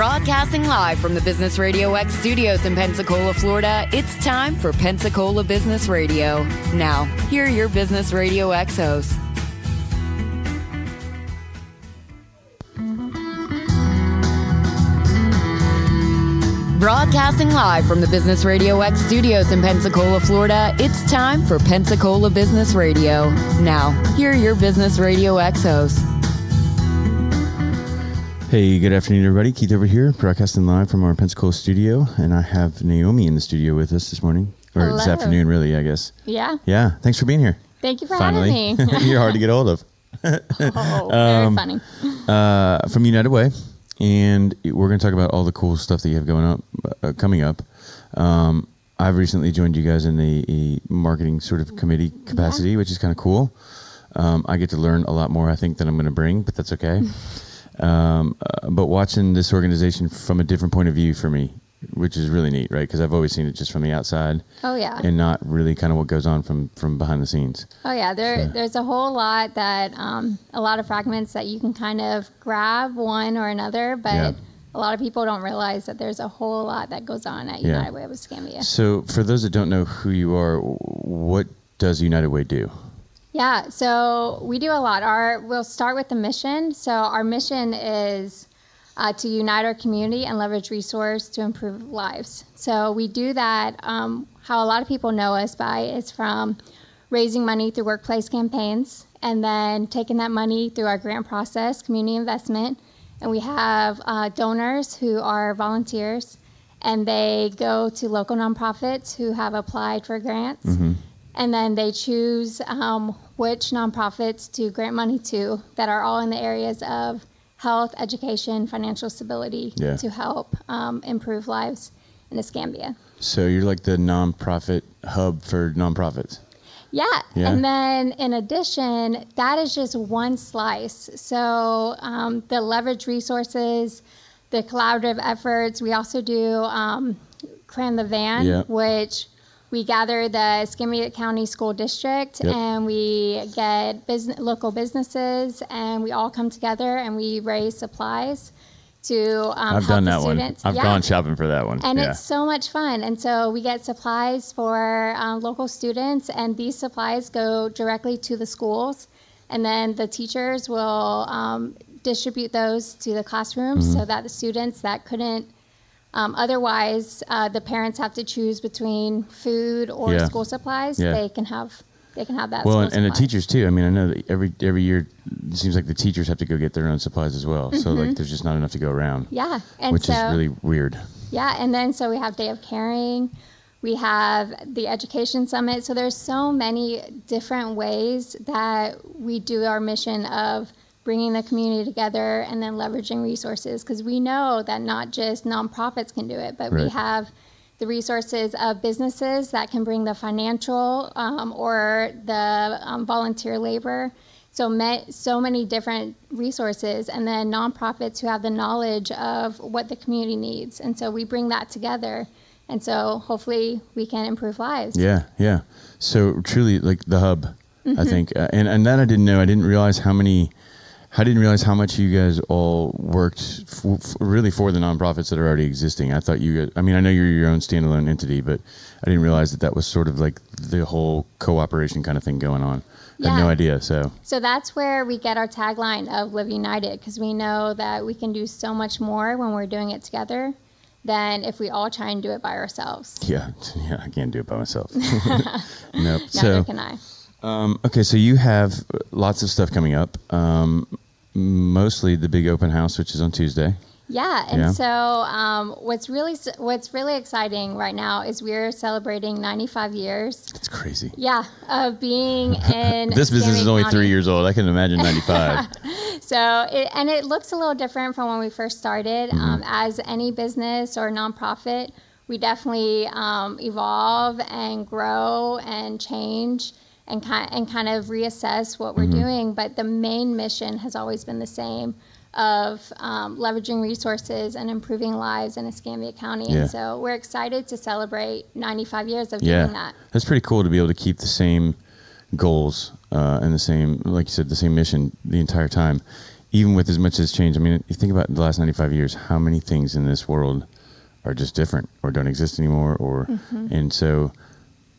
Broadcasting live from the Business Radio X studios in Pensacola, Florida, it's time for Pensacola Business Radio. Now, here are your Business Radio X hosts. Broadcasting live from the Business Radio X studios in Pensacola, Florida, it's time for Pensacola Business Radio. Now, here are your Business Radio X hosts. Hey, good afternoon, everybody. Keith over here, broadcasting live from our Pensacola studio, and I have Naomi in the studio with us this morning, or Hello. this afternoon, really, I guess. Yeah. Yeah, thanks for being here. Thank you for Finally. having me. You're hard to get hold of. Very funny. From United Way, and we're going to talk about all the cool stuff that you have coming up. I've recently joined you guys in the marketing sort of committee capacity, which is kind of cool. I get to learn a lot more, I think, than I'm going to bring, but that's okay. But watching this organization from a different point of view for me, which is really neat, right? Because I've always seen it just from the outside. Oh, yeah. And not really kind of what goes on from behind the scenes. Oh, yeah. There's a whole lot that, a lot of fragments that you can kind of grab one or another, but a lot of people don't realize that there's a whole lot that goes on at United Way of Escambia. So for those that don't know who you are, what does United Way do? Yeah, so we do a lot. We'll start with the mission. So our mission is to unite our community and leverage resource to improve lives. So we do that. How a lot of people know us by is from raising money through workplace campaigns and then taking that money through our grant process, community investment. And we have donors who are volunteers, and they go to local nonprofits who have applied for grants. Mm-hmm. And then they choose which nonprofits to grant money to that are all in the areas of health, education, financial stability to help improve lives in Escambia. So you're like the nonprofit hub for nonprofits. Yeah. And then in addition, that is just one slice. So the leverage resources, the collaborative efforts, we also do Cram the Van, which we gather the Escambia County School District, and we get local businesses, and we all come together and we raise supplies to I've help done the that students. One. I've gone shopping for that one. And it's so much fun. And so we get supplies for local students, and these supplies go directly to the schools, and then the teachers will distribute those to the classrooms so that the students that couldn't otherwise, the parents have to choose between food or school supplies. They can have that. Well, and the teachers too. I mean, I know that every year it seems like the teachers have to go get their own supplies as well. So like, there's just not enough to go around. Yeah, and which is really weird. Yeah, and then so we have Day of Caring, we have the Education Summit. So there's so many different ways that we do our mission of bringing the community together and then leveraging resources, because we know that not just nonprofits can do it, but we have the resources of businesses that can bring the financial or the volunteer labor. So many different resources, and then nonprofits who have the knowledge of what the community needs. And so we bring that together. And so hopefully we can improve lives. Yeah. So truly like the hub, I think. And that I didn't know. I didn't realize how much you guys all worked really for the nonprofits that are already existing. I thought you guys, I mean, I know you're your own standalone entity, but I didn't realize that was sort of like the whole cooperation kind of thing going on. I had no idea. So that's where we get our tagline of Live United, because we know that we can do so much more when we're doing it together than if we all try and do it by ourselves. Yeah, I can't do it by myself. Nope. Neither can I. Okay, so you have lots of stuff coming up, mostly the big open house, which is on Tuesday. Yeah, and so what's really exciting right now is we're celebrating 95 years. That's crazy. Yeah, of being in this business is only 3 years old. I can imagine 95. So it looks a little different from when we first started. As any business or nonprofit, we definitely evolve and grow and change and kind of reassess what we're doing. But the main mission has always been the same, of leveraging resources and improving lives in Escambia County. And so we're excited to celebrate 95 years of doing that. That's pretty cool to be able to keep the same goals and the same, like you said, the same mission the entire time. even with as much as changed, I mean, you think about the last 95 years, how many things in this world are just different or don't exist anymore, or and so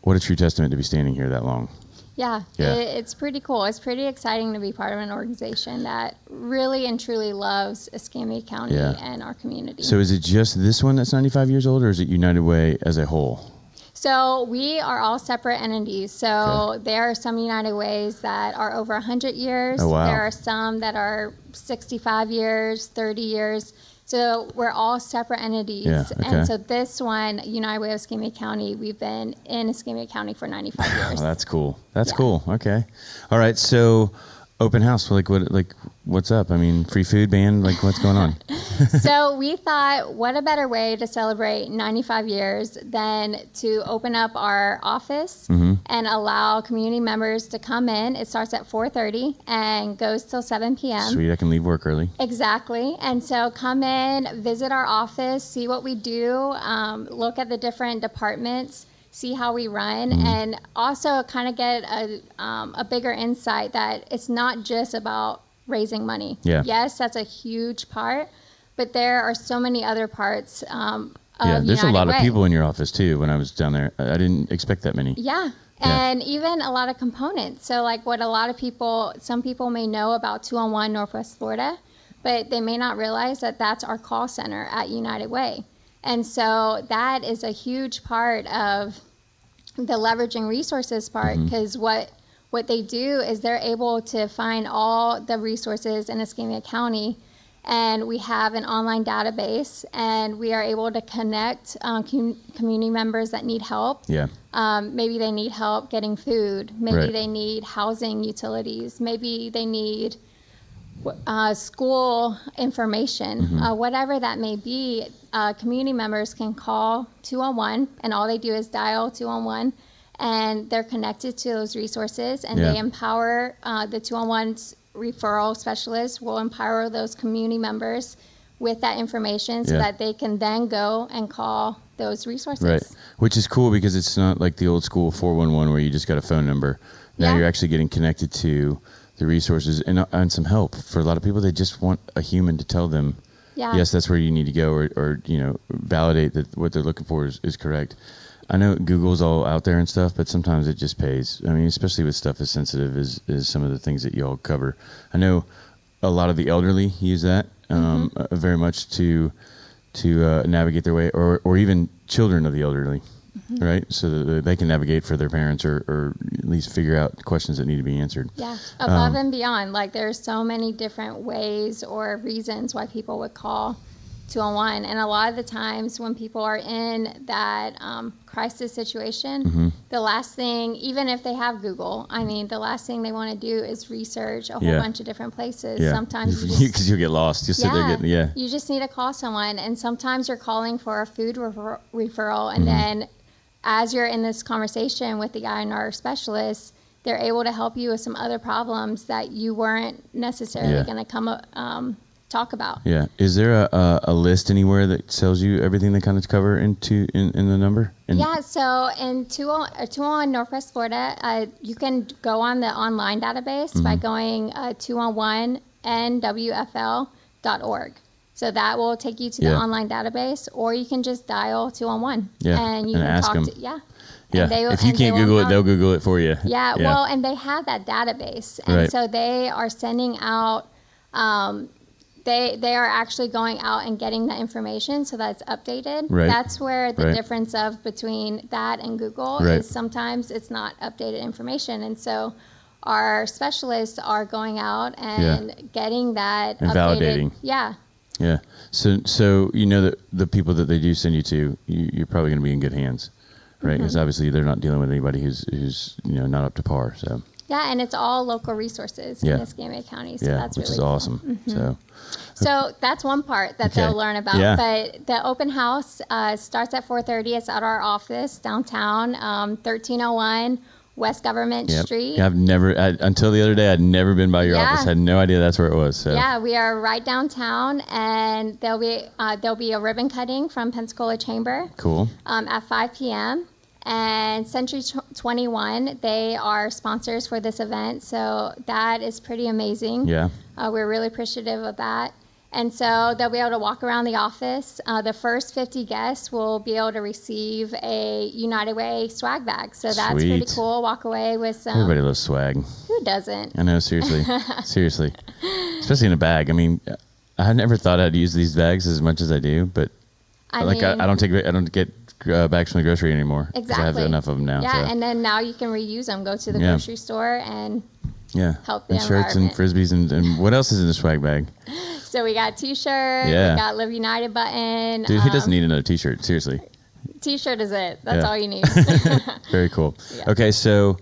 what a true testament to be standing here that long. Yeah. It's pretty cool. It's pretty exciting to be part of an organization that really and truly loves Escambia County and our community. So is it just this one that's 95 years old, or is it United Way as a whole? So we are all separate entities. So there are some United Ways that are over 100 years. Oh, wow. There are some that are 65 years, 30 years. So we're all separate entities. Yeah, okay. And so this one, United Way of Escambia County, we've been in Escambia County for 95 years. That's cool. That's cool. Okay. All right. So open house, what's up? I mean, free food band, what's going on? So we thought, what a better way to celebrate 95 years than to open up our office and allow community members to come in. It starts at 4:30 and goes till 7 p.m. Sweet, I can leave work early. Exactly. And so come in, visit our office, see what we do, look at the different departments, see how we run, and also kind of get a bigger insight that it's not just about raising money. Yeah. Yes, that's a huge part, but there are so many other parts of there's United a lot Way. of people in your office too. When I was down there, I didn't expect that many. Yeah. And even a lot of components. So what a lot of people, some people may know about 201 Northwest Florida, but they may not realize that that's our call center at United Way. And so that is a huge part of the leveraging resources part, because what they do is they're able to find all the resources in Escambia County, and we have an online database, and we are able to connect community members that need help. Yeah. Maybe they need help getting food. Maybe Right. they need housing utilities. Maybe they need school information, whatever that may be. Community members can call 201, and all they do is dial 201, and they're connected to those resources, and they empower the 201's referral specialists will empower those community members with that information so that they can then go and call those resources. Right, which is cool because it's not like the old school 411 where you just got a phone number. Now you're actually getting connected to the resources and some help. For a lot of people, they just want a human to tell them, yes, that's where you need to go, or validate that what they're looking for is correct. I know Google's all out there and stuff, but sometimes it just pays. I mean, especially with stuff as sensitive as some of the things that you all cover. I know a lot of the elderly use that very much to navigate their way, or even children of the elderly, right? So that they can navigate for their parents, or at least figure out questions that need to be answered. Yeah, above and beyond. There's so many different ways or reasons why people would call 201. And a lot of the times when people are in that crisis situation, the last thing, even if they have Google, the last thing they want to do is research a whole bunch of different places. Sometimes because you'll get lost. You'll sit there you just need to call someone. And sometimes you're calling for a food referral, and then as you're in this conversation with the INR specialist, they're able to help you with some other problems that you weren't necessarily going to come talk about. Yeah. Is there a list anywhere that tells you everything they kind of cover in the number? So in 201 Northwest Florida, you can go on the online database by going 201nwfl.org. So that will take you to the online database, or you can just dial 201 and you can ask talk them. If you can't Google it, they'll Google it for you. Well, and they have that database, and so they are sending out. They are actually going out and getting that information so that it's updated. Right. That's where the difference between that and Google is sometimes it's not updated information, and so our specialists are going out and getting that and updated. Validating. Yeah. So that the people that they do send you to, you're probably going to be in good hands, right? Because obviously they're not dealing with anybody who's not up to par. So. Yeah, and it's all local resources in Escambia County, so that's which really is awesome. Cool. So that's one part that they'll learn about. But the open house starts at 4:30. It's at our office downtown, 1301 West Government Street. Yeah, until the other day, I'd never been by your office. Had no idea that's where it was. So. Yeah, we are right downtown, and there'll be a ribbon cutting from Pensacola Chamber. Cool. At 5 p.m. And Century 21, they are sponsors for this event, so that is pretty amazing. Yeah. We're really appreciative of that. And so they'll be able to walk around the office. The first 50 guests will be able to receive a United Way swag bag. So that's Sweet. pretty cool. Walk away with some. Everybody loves swag. Who doesn't? I know, seriously. Seriously. Especially in a bag. I mean, I never thought I'd use these bags as much as I do, but I don't get bags from the grocery anymore. Exactly. I have enough of them now. Yeah, so. and then now you can reuse them. Go to the grocery store and help the and shirts and frisbees and what else is in the swag bag? So we got T-shirt. Yeah. We got Live United button. Dude, he doesn't need another T-shirt. Seriously. T-shirt is it. That's all you need. Very cool. Yeah. Okay, so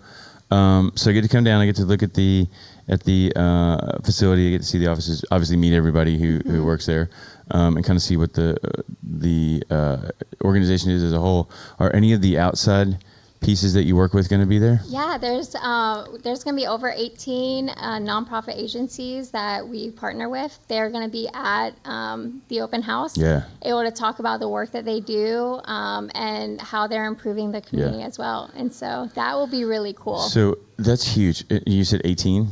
I get to come down. I get to look at the facility. I get to see the offices. Obviously, meet everybody who works there, and kind of see what the organization is as a whole. Are any of the outside pieces that you work with going to be there? Yeah, there's going to be over 18 nonprofit agencies that we partner with. They're going to be at the open house, able to talk about the work that they do and how they're improving the community as well. And so that will be really cool. So that's huge. You said 18?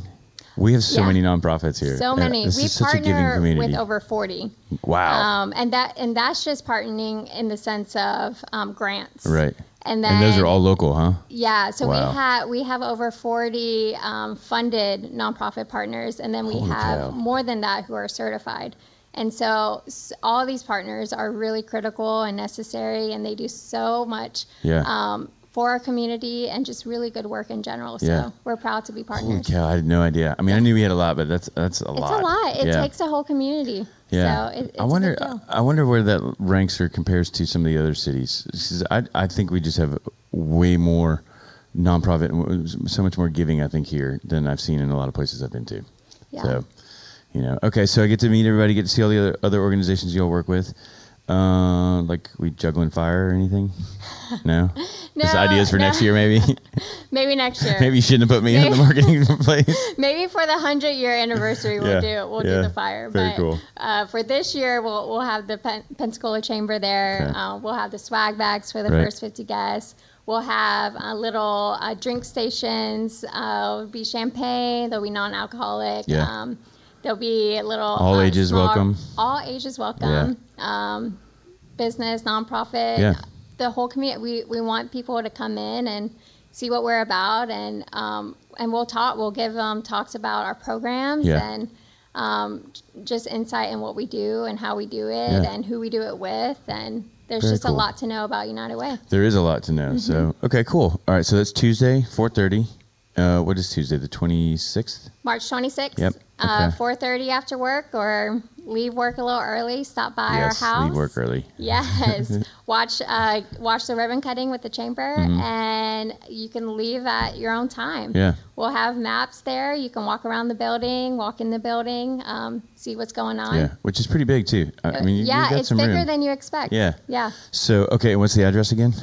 We have so many nonprofits here. So many. This We is such a giving partner community. with over 40. Wow. And that's just partnering in the sense of grants. Right. And then those are all local, huh? Yeah. So Wow. we have over 40 funded nonprofit partners, and then we Holy have cow. more than that who are certified. And so all these partners are really critical and necessary, and they do so much for our community and just really good work in general. So we're proud to be partners. Holy cow, I had no idea. I mean, I knew we had a lot, but that's a lot. It's a lot. It takes a whole community. Yeah. So it's I wonder. a big deal. I wonder where that ranks or compares to some of the other cities. 'Cause I think we just have way more nonprofit, and so much more giving. I think here than I've seen in a lot of places I've been to. Yeah. So, okay. So I get to meet everybody, get to see all the other organizations you all work with. Like we juggling fire or anything? No. No, Just ideas for next year, maybe. Maybe next year. Maybe you shouldn't have put me in the marketing place. Maybe for the 100-year anniversary, we'll do the fire. Very cool. For this year, we'll have the Pensacola Chamber there. Okay. We'll have the swag bags for the first 50 guests. We'll have little drink stations. There'll be champagne. There'll be non-alcoholic. Yeah. There'll be little all ages welcome. All ages welcome. Yeah. Business, nonprofit. Yeah. The whole community. We want people to come in and see what we're about, and we'll talk. We'll give them talks about our programs and just insight in what we do and how we do it and who we do it with. And there's Very just cool. a lot to know about United Way. There is a lot to know. So, okay, cool. All right, so that's Tuesday, 4:30. What is Tuesday, the 26th? March 26th. Yep. Okay. 4:30 after work, or leave work a little early. Stop by our house. Leave work early. Yes. Watch the ribbon cutting with the chamber, and you can leave at your own time. Yeah. We'll have maps there. You can walk around the building, walk in the building, see what's going on. Yeah, which is pretty big too. I mean, you got it's some bigger room. than you expect. Yeah. Yeah. So, okay, what's the address again?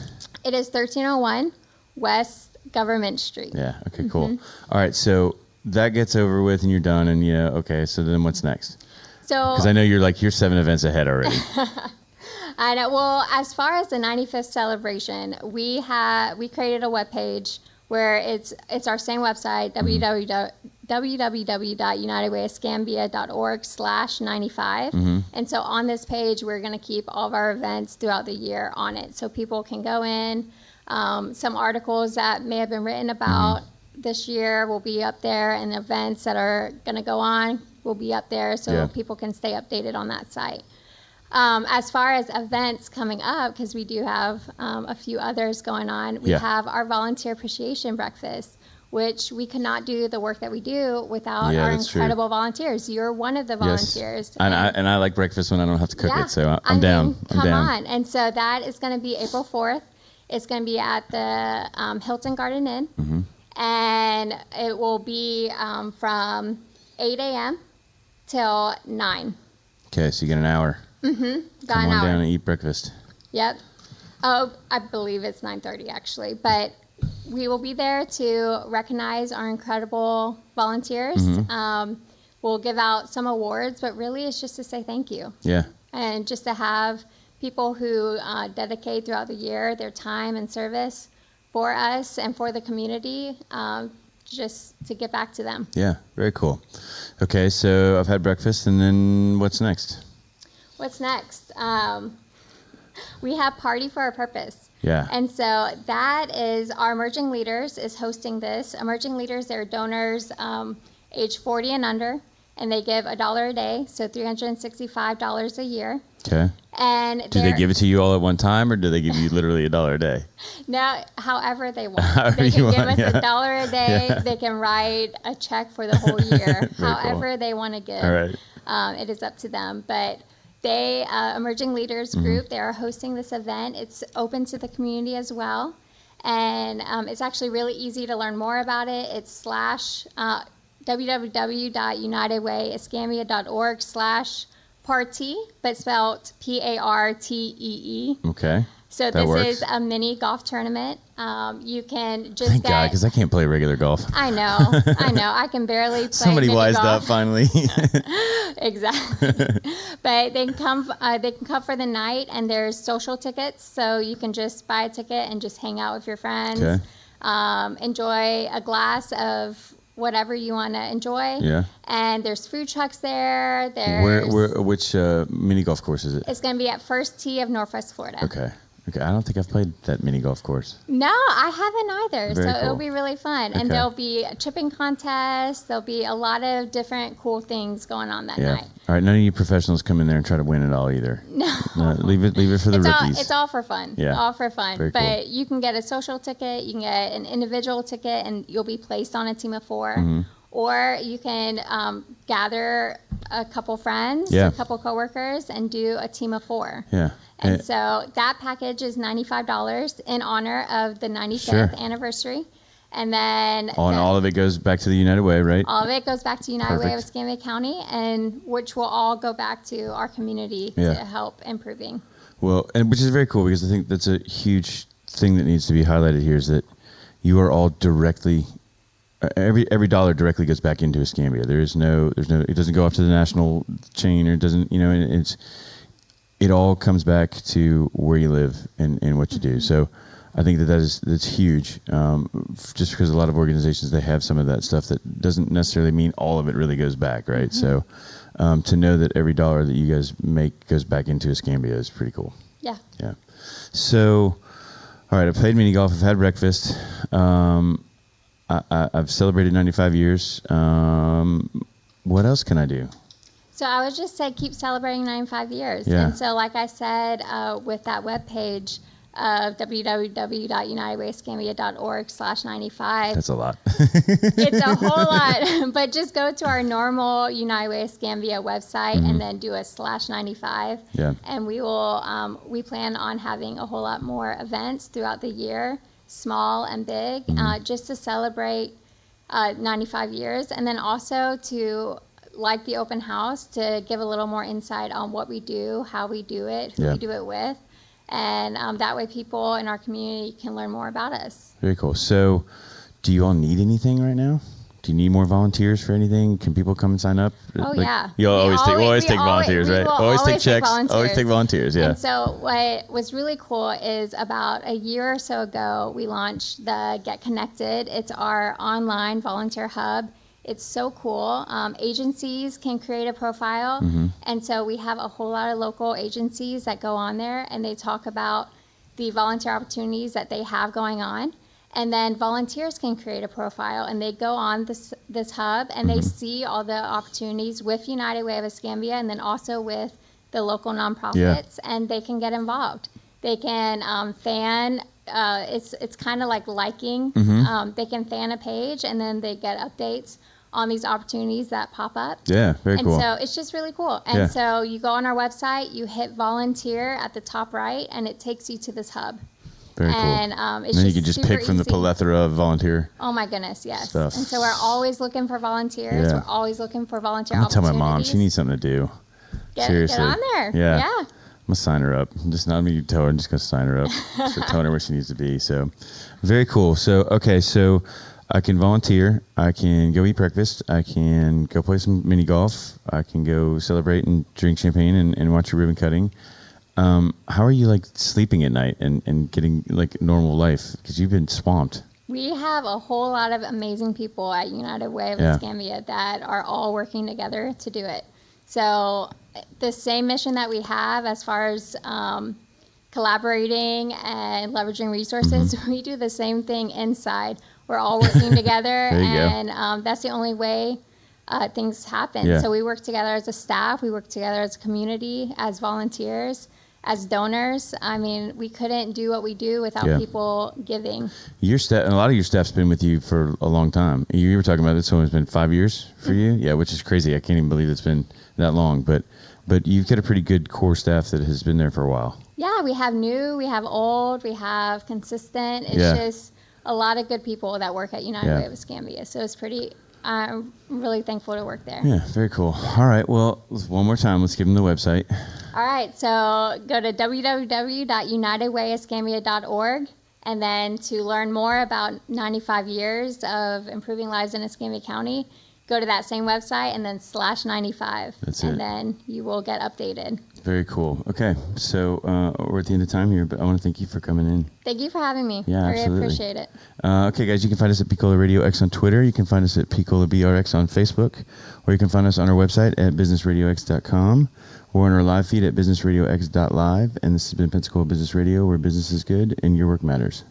It is 1301 West Government Street. Yeah. Okay. Cool. All right. So that gets over with, and you're done. And okay. So then what's next? So Because I know you're 7 events ahead already. I know. Well, as far as the 95th celebration, we created a webpage where it's our same website, www.unitedwayescambia.org/95. And so on this page, we're going to keep all of our events throughout the year on it, so people can go in. Some articles that may have been written about this year will be up there, and events that are going to go on will be up there, so people can stay updated on that site. As far as events coming up, because we do have a few others going on, we have our Volunteer Appreciation Breakfast, which we could not do the work that we do without our incredible volunteers. You're one of the volunteers. Yes. And I like breakfast when I don't have to cook it, so I'm I down. mean, come on. And so that is going to be April 4th. It's going to be at the Hilton Garden Inn, and it will be from 8 a.m. till 9. Okay, so you get an hour. Got Come an on hour. down and eat breakfast. Yep. Oh, I believe it's 9:30 actually, but we will be there to recognize our incredible volunteers. We'll give out some awards, but really it's just to say thank you. Yeah. And just to have people who dedicate throughout the year their time and service for us and for the community, just to get back to them. Yeah, very cool. Okay, so I've had breakfast, and then what's next? What's next? We have Party for a Purpose. Yeah. And so that is our Emerging Leaders is hosting this. Emerging Leaders, they're donors age 40 and under, and they give $1 a day, so $365 a year. Okay. And do they give it to you all at one time, or do they give you literally $1 a day? No, however they want. However They can you give want, us yeah. $1 a day. Yeah. They can write a check for the whole year. However cool. they want to give. All right. It is up to them. But they, Emerging Leaders Group, they are hosting this event. It's open to the community as well. And it's actually really easy to learn more about it. It's www.unitedwayescambia.org/party, but spelled Partee. Okay. So That this works. is a mini golf tournament. You can just Thank God, because I can't play regular golf. I know. I can barely play Somebody mini wised golf. up finally. Exactly. But they can come for the night, and there's social tickets, so you can just buy a ticket and just hang out with your friends. Okay. Enjoy a glass of whatever you want to enjoy. Yeah. And there's food trucks there. There's Which mini golf course is it? It's going to be at First Tee of Northwest Florida. Okay. I don't think I've played that mini golf course. No, I haven't either. Very So cool. it'll be really fun. And Okay. there'll be a chipping contest. There'll be a lot of different cool things going on that Yeah. night. All right. None of you professionals come in there and try to win it all either. No. Leave it for the rookies. It's all for fun. Yeah. All for fun. Very But cool. you can get a social ticket, you can get an individual ticket, and you'll be placed on a team of 4. Mm-hmm. Or you can gather a couple friends, Yeah. a couple coworkers, and do a team of 4. Yeah. And so that package is $95 in honor of the 95th Sure. anniversary. And then all of it goes back to the United Way, right? all of it goes back to United Way of Perfect. Escambia County, and which will all go back to our community Yeah. to help improving. Well, and which is very cool, because I think that's a huge thing that needs to be highlighted here, is that you are all directly, every dollar directly goes back into Escambia. There's no, it doesn't go off to the national chain, or it doesn't, it all comes back to where you live and what you do. So I think that's huge. Just because a lot of organizations, they have some of that stuff that doesn't necessarily mean all of it really goes back, right? So to know that every dollar that you guys make goes back into Escambia is pretty cool. Yeah. Yeah. So, all right, I've played mini golf. I've had breakfast. I've celebrated 95 years. What else can I do? So I would just say keep celebrating 95 years. Yeah. And so like I said, with that webpage of www.unitedwayescambia.org/95. That's a lot. It's a whole lot, but just go to our normal United Way Escambia website and then do a /95. Yeah. And we will, we plan on having a whole lot more events throughout the year, small and big, just to celebrate 95 years. And then also to, like the open house, to give a little more insight on what we do, how we do it, who we do it with. And that way people in our community can learn more about us. Very cool. So do you all need anything right now? Do you need more volunteers for anything? Can people come and sign up? Oh, yeah. You'll We always take volunteers, we right? will Always take checks. volunteers. Always take volunteers, yeah. And so what was really cool is about a year or so ago, we launched the Get Connected. It's our online volunteer hub. It's so cool. Agencies can create a profile. And so we have a whole lot of local agencies that go on there, and they talk about the volunteer opportunities that they have going on. And then volunteers can create a profile, and they go on this hub, and they see all the opportunities with United Way of Escambia, and then also with the local nonprofits, and they can get involved. They can fan. It's kind of like liking. They can fan a page, and then they get updates on these opportunities that pop up. Yeah, very cool. And so it's just really cool. And so you go on our website, you hit volunteer at the top right, and it takes you to this hub. Very cool. And it's then just you can just super pick from the easy. plethora of volunteer. Oh my goodness, yes. Stuff. And so we're always looking for volunteers. Yeah. We're always looking for volunteer I'm gonna tell my opportunities. mom she needs something to do. Seriously. Get on there. Yeah. Yeah. I'm gonna sign her up. Just not me tell her. I'm just gonna sign her up. So tell her where she needs to be. So, very cool. So so I can volunteer. I can go eat breakfast. I can go play some mini golf. I can go celebrate and drink champagne and watch a ribbon cutting. How are you like sleeping at night and getting like normal life? Because you've been swamped. We have a whole lot of amazing people at United Way of Escambia that are all working together to do it. So the same mission that we have as far as collaborating and leveraging resources, we do the same thing inside. We're all working together, and that's the only way things happen. Yeah. So we work together as a staff, we work together as a community, as volunteers, as donors. I mean, we couldn't do what we do without people giving. Your staff, and a lot of your staff's been with you for a long time. You were talking about this one has been 5 years for you? Yeah, which is crazy. I can't even believe it's been that long. But you've got a pretty good core staff that has been there for a while. Yeah, we have new, we have old, we have consistent. It's just a lot of good people that work at United Way of Escambia. So it's pretty, I'm really thankful to work there. Yeah, very cool. All right, well, one more time, let's give them the website. All right, so go to www.unitedwayescambia.org, and then to learn more about 95 years of improving lives in Escambia County, go to that same website and then /95. That's it. And then you will get updated. Very cool. Okay, so we're at the end of time here, but I want to thank you for coming in. Thank you for having me. Yeah, I absolutely. really appreciate it. Okay, guys, you can find us at Picola Radio X on Twitter. You can find us at Picola BRX on Facebook, or you can find us on our website at businessradiox.com, or on our live feed at businessradiox.live. And this has been Pensacola Business Radio, where business is good and your work matters.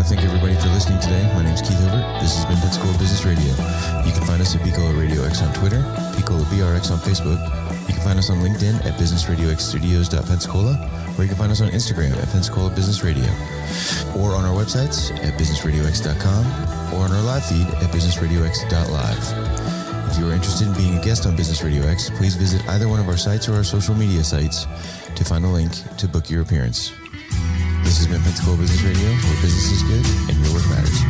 Thank everybody for listening today. My name's Keith Hilbert. This has been Pensacola Business Radio. You can find us at Picola Radio X on Twitter, Picola BRX on Facebook. You can find us on LinkedIn at businessradioxstudios.pensacola, or you can find us on Instagram at Pensacola Business Radio, or on our websites at businessradiox.com, or on our live feed at businessradiox.live. If you are interested in being a guest on Business Radio X, please visit either one of our sites or our social media sites to find a link to book your appearance. This has been Pensacola Business Radio, where business is good and your work matters.